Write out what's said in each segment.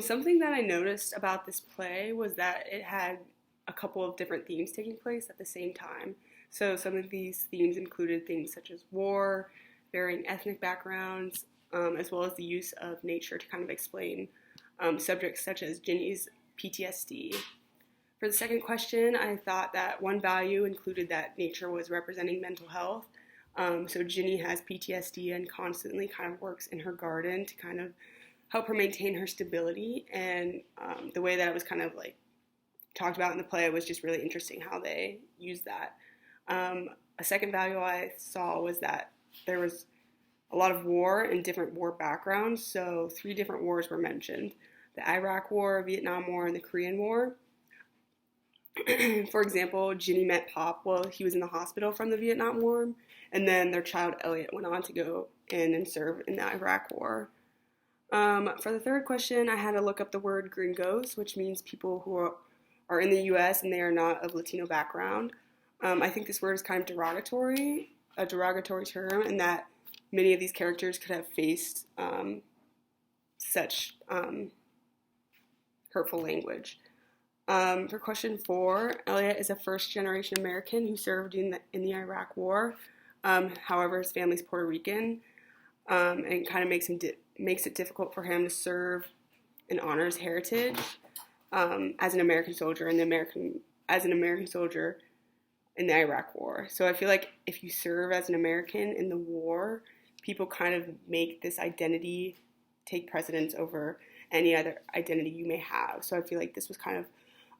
Something that I noticed about this play was that it had a couple of different themes taking place at the same time. So some of these themes included things such as war, varying ethnic backgrounds, as well as the use of nature to kind of explain subjects such as Ginny's PTSD. For the second question, I thought that one value included that nature was representing mental health. So Ginny has PTSD and constantly kind of works in her garden to kind of help her maintain her stability. And the way that it was kind of like talked about in the play was just really interesting how they used that. A second value I saw was that there was a lot of war and different war backgrounds. So 3 different wars were mentioned: the Iraq War, Vietnam War, and the Korean War. For example, Ginny met Pop while he was in the hospital from the Vietnam War, and then their child Elliot went on to go in and serve in the Iraq War. For the third question, I had to look up the word gringos, which means people who are in the U.S. and they are not of Latino background. I think this word is kind of a derogatory term, and that many of these characters could have faced such hurtful language. For question 4, Elliot is a first-generation American who served in the Iraq War. However, his family's Puerto Rican, and it kind of makes it difficult for him to serve and honor his heritage as an American soldier in the Iraq War. So I feel like if you serve as an American in the war, people kind of make this identity take precedence over any other identity you may have. So I feel like this was kind of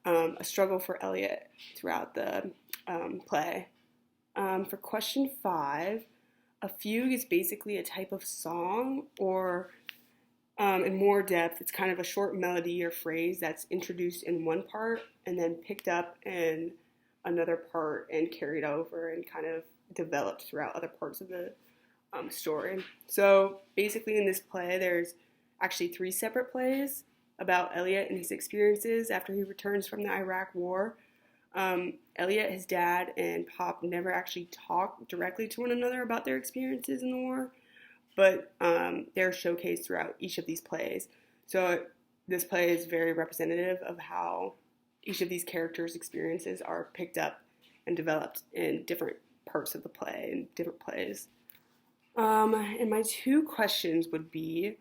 a struggle for Elliot throughout the play. For question 5, a fugue is basically a type of song, or in more depth, it's kind of a short melody or phrase that's introduced in one part and then picked up in another part and carried over and kind of developed throughout other parts of the story. So basically in this play, there's actually 3 separate plays about Elliot and his experiences after he returns from the Iraq War. Elliot, his dad, and Pop never actually talk directly to one another about their experiences in the war, but they're showcased throughout each of these plays. So this play is very representative of how each of these characters' experiences are picked up and developed in different parts of the play and different plays. And my 2 questions would be,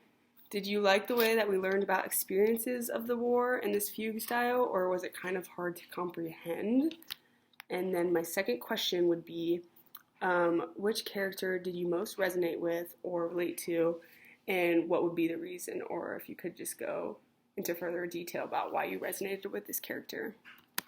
did you like the way that we learned about experiences of the war in this fugue style, or was it kind of hard to comprehend? And then my second question would be, which character did you most resonate with or relate to, and what would be the reason, or if you could just go into further detail about why you resonated with this character.